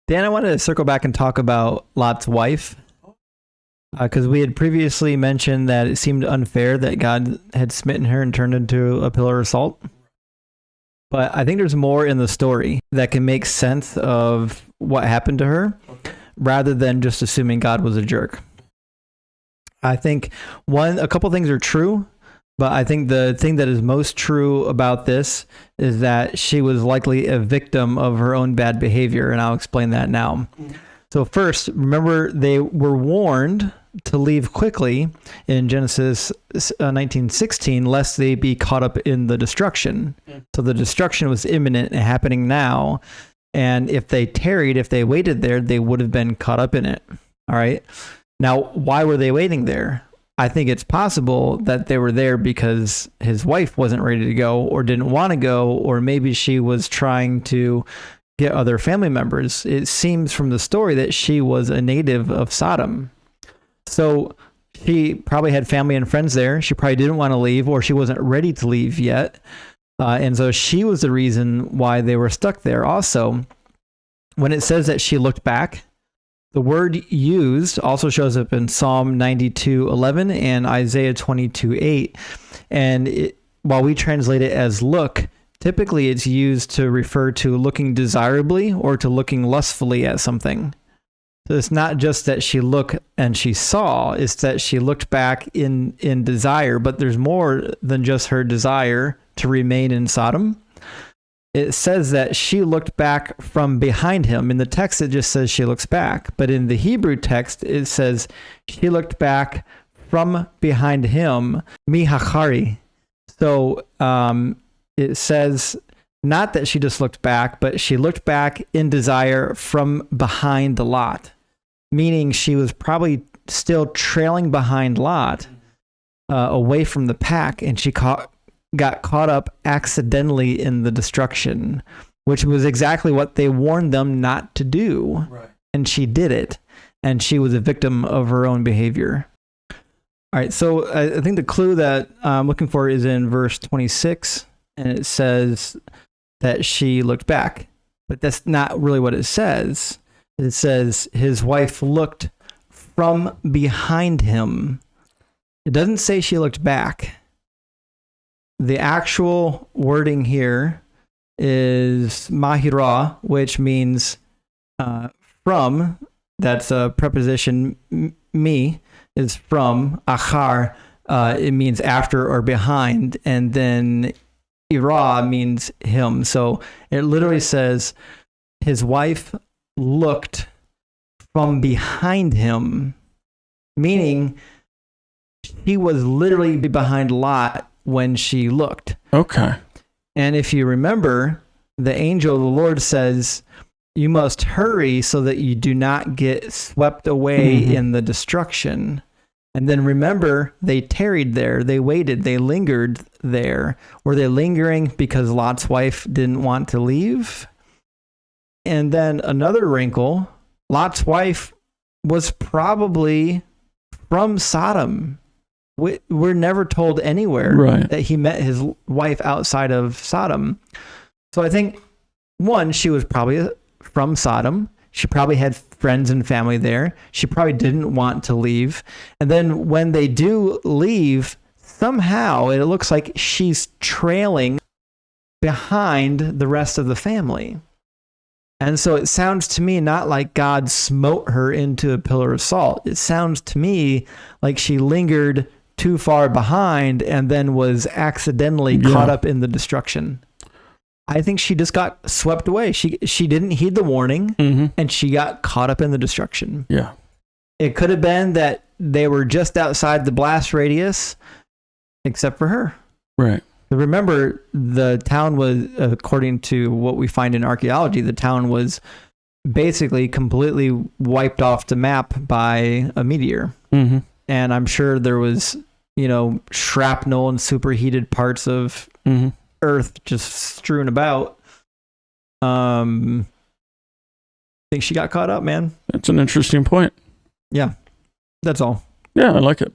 Dan, I wanted to circle back and talk about Lot's wife, because we had previously mentioned that it seemed unfair that God had smitten her and turned into a pillar of salt. But I think there's more in the story that can make sense of what happened to her, rather than just assuming God was a jerk. I think a couple things are true, but I think the thing that is most true about this is that she was likely a victim of her own bad behavior, and I'll explain that now. So first, remember they were warned to leave quickly in Genesis 19:16, lest they be caught up in the destruction. So the destruction was imminent and happening now, and if they tarried, if they waited there, they would have been caught up in it. All right. Now, why were they waiting there? I think it's possible that they were there because his wife wasn't ready to go or didn't want to go, or maybe she was trying to get other family members. It seems from the story that she was a native of Sodom. So she probably had family and friends there. She probably didn't want to leave, or she wasn't ready to leave yet. And so she was the reason why they were stuck there. Also, when it says that she looked back, the word used also shows up in Psalm 92:11 and Isaiah 22:8. And while we translate it as look, typically it's used to refer to looking desirably or to looking lustfully at something. So it's not just that she looked and she saw, it's that she looked back in desire, but there's more than just her desire to remain in Sodom. It says that she looked back from behind him. In the text, it just says she looks back. But in the Hebrew text, it says she looked back from behind him, mihachari. So it says not that she just looked back, but she looked back in desire from behind Lot, meaning she was probably still trailing behind Lot, away from the pack, and she got caught up accidentally in the destruction, which was exactly what they warned them not to do. Right. And she did it, and she was a victim of her own behavior. All right, so I think the clue that I'm looking for is in verse 26, and it says that she looked back, but that's not really what it says. It says his wife looked from behind him. It doesn't say she looked back. The actual wording here is mahira, which means from. That's a preposition. Mi is from. Achar, it means after or behind. And then ira means him. So it literally says his wife looked from behind him, meaning she was literally behind Lot when she looked. Okay. And if you remember, the angel of the Lord says, you must hurry so that you do not get swept away in the destruction. And then remember, they tarried there, they waited, they lingered there. Were they lingering because Lot's wife didn't want to leave? And then another wrinkle, Lot's wife was probably from Sodom. We're never told anywhere that he met his wife outside of Sodom. So I think, one, she was probably from Sodom. She probably had friends and family there. She probably didn't want to leave. And then when they do leave, somehow it looks like she's trailing behind the rest of the family. And so it sounds to me not like God smote her into a pillar of salt. It sounds to me like she lingered too far behind and then was accidentally caught up in the destruction. I think she just got swept away. She didn't heed the warning, and she got caught up in the destruction. Yeah. It could have been that they were just outside the blast radius, except for her. Right. Remember, the town was, according to what we find in archaeology, the town was basically completely wiped off the map by a meteor. And I'm sure there was, shrapnel and superheated parts of Earth just strewn about. I think she got caught up, man. That's an interesting point. Yeah, that's all. Yeah, I like it.